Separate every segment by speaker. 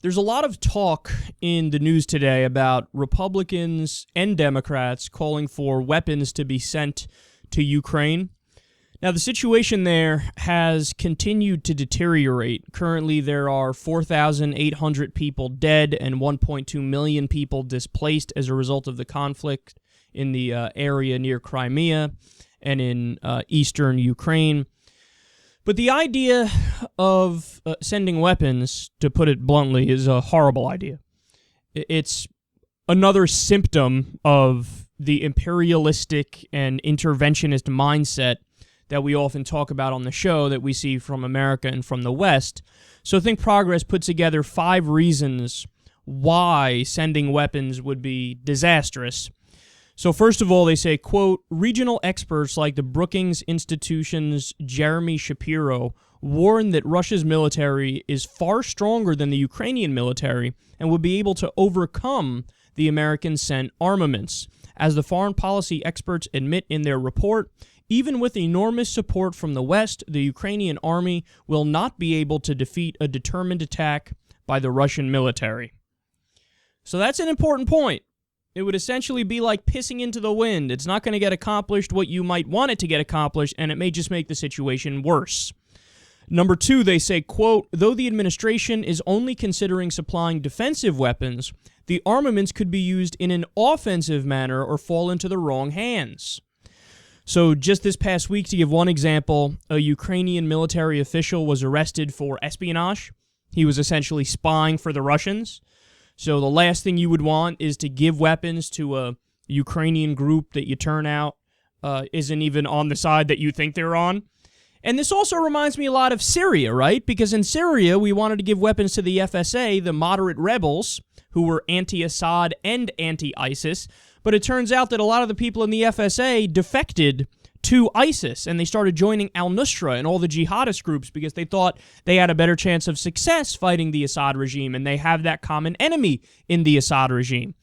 Speaker 1: There's a lot of talk in the news today about Republicans and Democrats calling for weapons to be sent to Ukraine. Now, the situation there has continued to deteriorate. Currently, there are 4,800 people dead and 1.2 million people displaced as a result of the conflict in the area near Crimea and in eastern Ukraine. But the idea of sending weapons, to put it bluntly, is a horrible idea. It's another symptom of the imperialistic and interventionist mindset that we often talk about on the show that we see from America and from the West. So Think Progress put together 5 reasons why sending weapons would be disastrous. So first of all, they say, quote, regional experts like the Brookings Institution's Jeremy Shapiro warn that Russia's military is far stronger than the Ukrainian military and would be able to overcome the American-sent armaments. As the foreign policy experts admit in their report, even with enormous support from the West, the Ukrainian army will not be able to defeat a determined attack by the Russian military. So that's an important point. It would essentially be like pissing into the wind. It's not going to get accomplished what you might want it to get accomplished, and it may just make the situation worse. Number 2, they say, quote, though the administration is only considering supplying defensive weapons, the armaments could be used in an offensive manner or fall into the wrong hands. So just this past week, to give one example, a Ukrainian military official was arrested for espionage. He was essentially spying for the Russians. So the last thing you would want is to give weapons to a Ukrainian group that you turn out isn't even on the side that you think they're on. And this also reminds me a lot of Syria, right? Because in Syria, we wanted to give weapons to the FSA, the moderate rebels, who were anti-Assad and anti-ISIS. But it turns out that a lot of the people in the FSA defected to ISIS, and they started joining al-Nusra and all the jihadist groups because they thought they had a better chance of success fighting the Assad regime, and they have that common enemy in the Assad regime.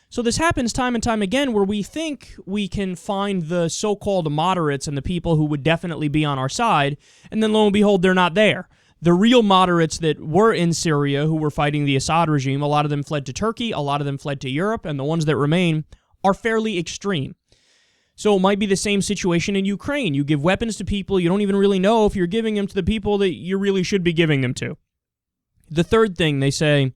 Speaker 1: So this happens time and time again where we think we can find the so-called moderates and the people who would definitely be on our side, and then lo and behold, they're not there. The real moderates that were in Syria who were fighting the Assad regime, a lot of them fled to Turkey, a lot of them fled to Europe, and the ones that remain are fairly extreme. So it might be the same situation in Ukraine. You give weapons to people, you don't even really know if you're giving them to the people that you really should be giving them to. The third thing they say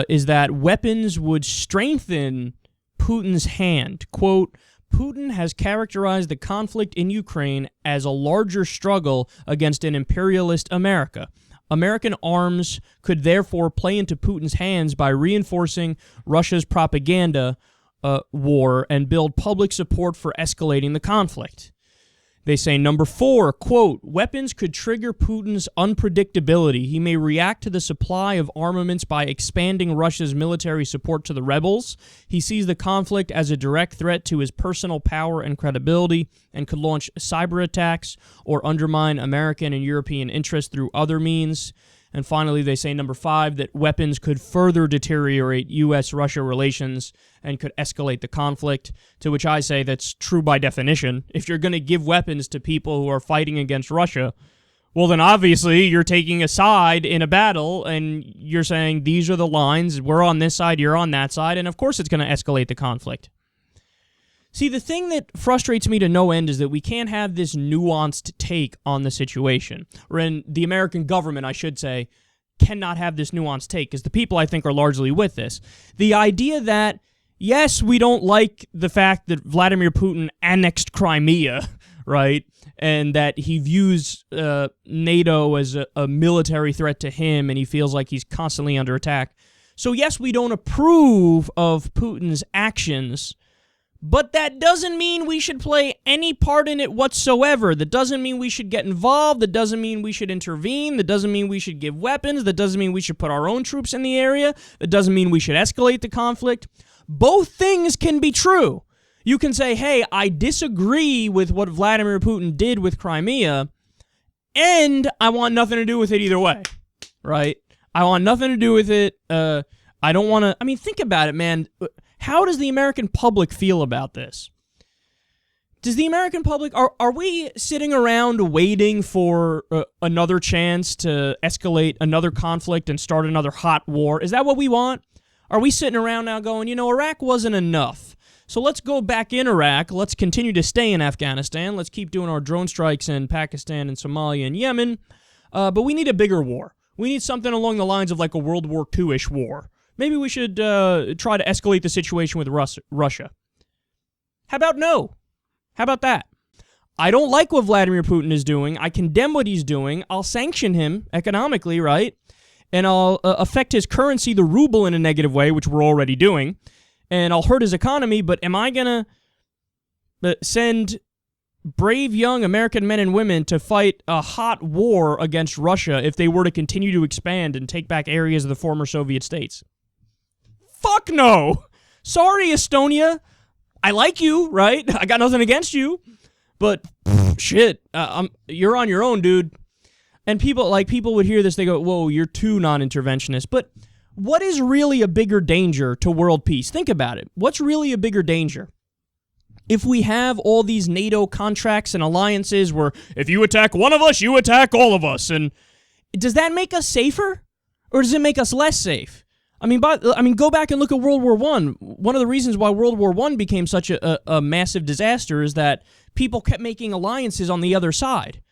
Speaker 1: is that weapons would strengthen Putin's hand. Quote, Putin has characterized the conflict in Ukraine as a larger struggle against an imperialist America. American arms could therefore play into Putin's hands by reinforcing Russia's propaganda war and build public support for escalating the conflict. They say, number 4, quote, weapons could trigger Putin's unpredictability. He may react to the supply of armaments by expanding Russia's military support to the rebels. He sees the conflict as a direct threat to his personal power and credibility and could launch cyber attacks or undermine American and European interests through other means. And finally, they say, number 5, that weapons could further deteriorate U.S.-Russia relations and could escalate the conflict, to which I say that's true by definition. If you're going to give weapons to people who are fighting against Russia, well, then obviously you're taking a side in a battle, and you're saying these are the lines, we're on this side, you're on that side, and of course it's going to escalate the conflict. See, the thing that frustrates me to no end is that we can't have this nuanced take on the situation. Or in the American government, I should say, cannot have this nuanced take, because the people, I think, are largely with this. The idea that, yes, we don't like the fact that Vladimir Putin annexed Crimea, right, and that he views NATO as a military threat to him, and he feels like he's constantly under attack. So, yes, we don't approve of Putin's actions, but that doesn't mean we should play any part in it whatsoever. That doesn't mean we should get involved. That doesn't mean we should intervene. That doesn't mean we should give weapons. That doesn't mean we should put our own troops in the area. That doesn't mean we should escalate the conflict. Both things can be true. You can say, hey, I disagree with what Vladimir Putin did with Crimea, and I want nothing to do with it either way, right? I want nothing to do with it. I don't want to... I mean, think about it, man. How does the American public feel about this? Does the American public, are we sitting around waiting for another chance to escalate another conflict and start another hot war? Is that what we want? Are we sitting around now going, Iraq wasn't enough, so let's go back in Iraq, let's continue to stay in Afghanistan, let's keep doing our drone strikes in Pakistan and Somalia and Yemen, but we need a bigger war. We need something along the lines of like a World War II-ish war. Maybe we should try to escalate the situation with Russia. How about no? How about that? I don't like what Vladimir Putin is doing. I condemn what he's doing. I'll sanction him economically, right? And I'll affect his currency, the ruble, in a negative way, which we're already doing. And I'll hurt his economy, but am I going to send brave young American men and women to fight a hot war against Russia if they were to continue to expand and take back areas of the former Soviet states? Fuck no! Sorry, Estonia. I like you, right? I got nothing against you, but shit, you're on your own, dude. And people would hear this, they go, whoa, you're too non-interventionist. But what is really a bigger danger to world peace? Think about it. What's really a bigger danger? If we have all these NATO contracts and alliances where if you attack one of us, you attack all of us, and does that make us safer, or does it make us less safe? I mean, go back and look at World War I. One of the reasons why World War I became such a massive disaster is that people kept making alliances on the other side.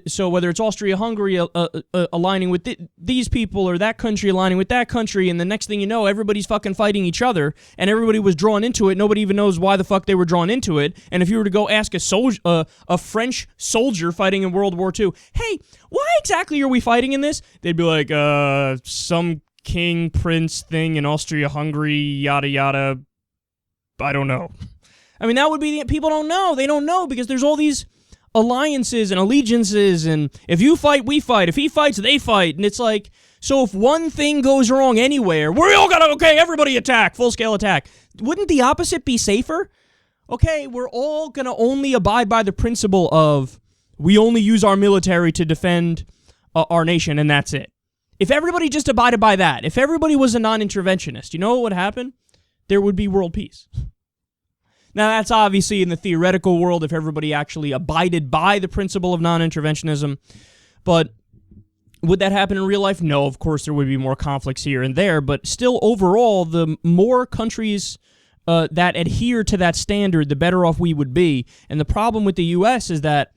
Speaker 1: So whether it's Austria-Hungary aligning with these people or that country aligning with that country, and the next thing you know, everybody's fucking fighting each other, and everybody was drawn into it. Nobody even knows why the fuck they were drawn into it. And if you were to go ask a French soldier fighting in World War II, hey, why exactly are we fighting in this? They'd be like, some king, prince thing in Austria-Hungary, yada, yada. I don't know. I mean, that would be people don't know. They don't know because there's all these alliances and allegiances, and if you fight, we fight. If he fights, they fight. And it's like, so if one thing goes wrong anywhere, we're all gonna, okay, everybody attack, full-scale attack. Wouldn't the opposite be safer? Okay, we're all gonna only abide by the principle of we only use our military to defend our nation, and that's it. If everybody just abided by that, if everybody was a non-interventionist, you know what would happen? There would be world peace. Now, that's obviously in the theoretical world if everybody actually abided by the principle of non-interventionism, but would that happen in real life? No, of course there would be more conflicts here and there, but still overall, the more countries that adhere to that standard, the better off we would be. And the problem with the U.S. is that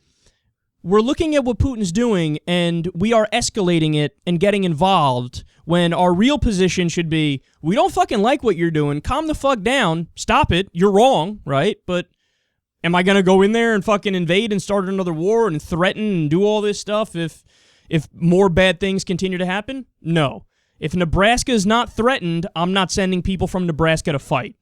Speaker 1: we're looking at what Putin's doing, and we are escalating it and getting involved when our real position should be, we don't fucking like what you're doing. Calm the fuck down. Stop it. You're wrong, right? But am I going to go in there and fucking invade and start another war and threaten and do all this stuff if more bad things continue to happen? No. If Nebraska is not threatened, I'm not sending people from Nebraska to fight.